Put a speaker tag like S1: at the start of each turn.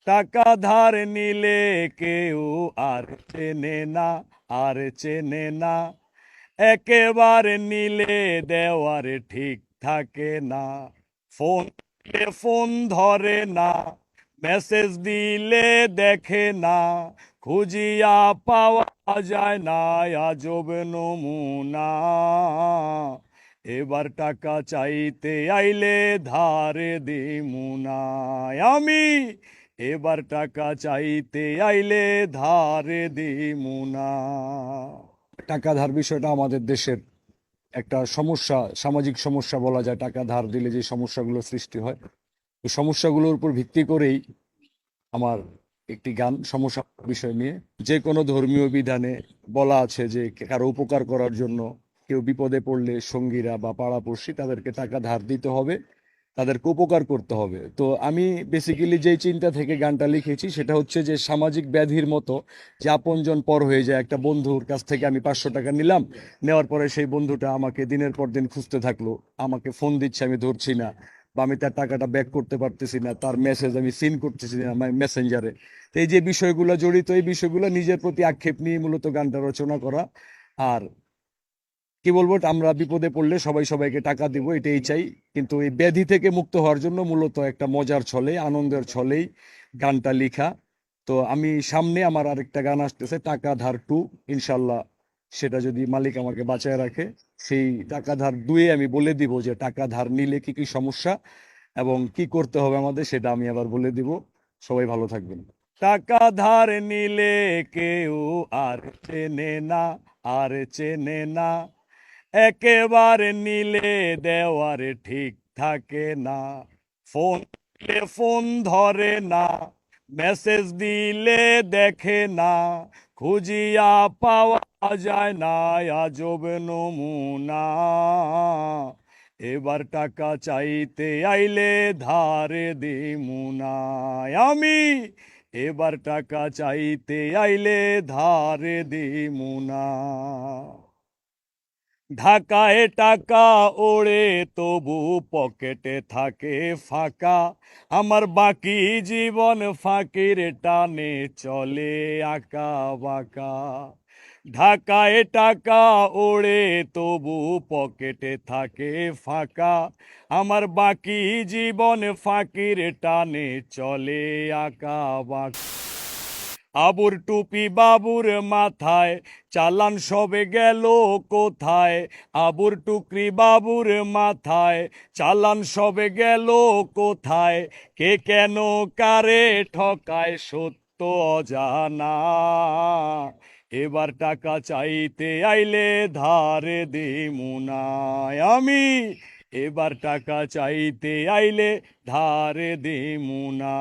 S1: টাকা ধার নিলে কেউ আর চেনে না, আর চেনে না। একেবারে নিলে দেওয়ার ঠিক থাকে না। ফোন ফোন ধরে না, মেসেজ দিলে দেখে না, খুঁজিয়া পাওয়া যায় না, আজব নমুনা। এবার টাকা চাইতে আইলে ধারে দিমু না আমি, এবার টাকা চাইতে আইলে ধারে দিমু না। টাকা ধার বিষয়টা আমাদের দেশের একটা সমস্যা, সামাজিক সমস্যা বলা যায়। টাকা ধার দিলে যে সমস্যাগুলো সৃষ্টি হয়, এই সমস্যাগুলোর উপর ভিত্তি করেই আমার একটি গান সমস্যা বিষয় নিয়ে। যে কোনো ধর্মীয় বিধানে বলা আছে যে কারো উপকার করার জন্য, কেউ বিপদে পড়লে সঙ্গীরা বা পাড়াপড়শি তাদেরকে টাকা ধার দিতে হবে, তাদেরকে উপকার করতে হবে। তো আমি বেসিক্যালি যেই চিন্তা থেকে গানটা লিখেছি সেটা হচ্ছে যে সামাজিক ব্যাধির মতো, যে আপনজন পর হয়ে যায়। একটা বন্ধুর কাছ থেকে আমি 500 টাকা নিলাম, নেওয়ার পরে সেই বন্ধুটা আমাকে দিনের পর দিন খুঁজতে থাকলো, আমাকে ফোন দিচ্ছে, আমি ধরছি না, বা আমি তার টাকাটা ব্যাক করতে পারতেছি না, তার মেসেজ আমি সিন করতেছি না আমার মেসেঞ্জারে। তো এই যে বিষয়গুলো জড়িত, এই বিষয়গুলো নিজের প্রতি আক্ষেপ নিয়ে মূলত গানটা রচনা করা। আর কি বলবো, আমরা বিপদে পড়লে সবাই সবাইকে টাকা দিব, এটাই চাই। কিন্তু এই ব্যাধি থেকে মুক্ত হওয়ার জন্য মূলত একটা মজার ছলে, আনন্দের ছলেই গানটা লিখা। তো আমি সামনে আমার আরেকটা গান আসতেছে, টাকা ধার 2, ইনশাল্লাহ। সেটা যদি মালিক আমাকে বাঁচায় রাখে, সেই টাকা ধার 2-এ আমি বলে দিব যে টাকা ধার নিলে কি কি সমস্যা এবং কি করতে হবে আমাদের, সেটা আমি আবার বলে দিব। সবাই ভালো থাকবেন। টাকা ধার নিলে কেউ আর চেনে না, আর চেনে না। একেবারে নিলে দেওয়ার ঠিক থাকে না। ফোন ফোন ধরে না, মেসেজ দিলে দেখে না, খুঁজিয়া পাওয়া যায় না, আজব নমুনা। এবার টাকা চাইতে আইলে ধারে দিমু না আমি, এবার টাকা চাইতে আইলে ধারে দিমু না। ঢাকায় টাকা ওড়ে তবু পকেটে থাকে ফাঁকা, আমার বাকি জীবন ফাঁকির টানে চলে আঁকা বাঁকা। ঢাকায় টাকা ওড়ে তবু পকেটে থাকে ফাঁকা, আমার বাকি জীবন ফাঁকির টানে চলে আঁকা বাঁকা। আবুর টুপি বাবুর মাথায়, চালান সবে গেল কোথায়? আবুর টুকরি বাবুর মাথায়, চালান সবে গেল কোথায়? কে কেন কারে ঠকায় সত্য অজানা। এবার টাকা চাইতে আইলে ধারে দিমু না আমি, এবার টাকা চাইতে আইলে ধারে দিমু না।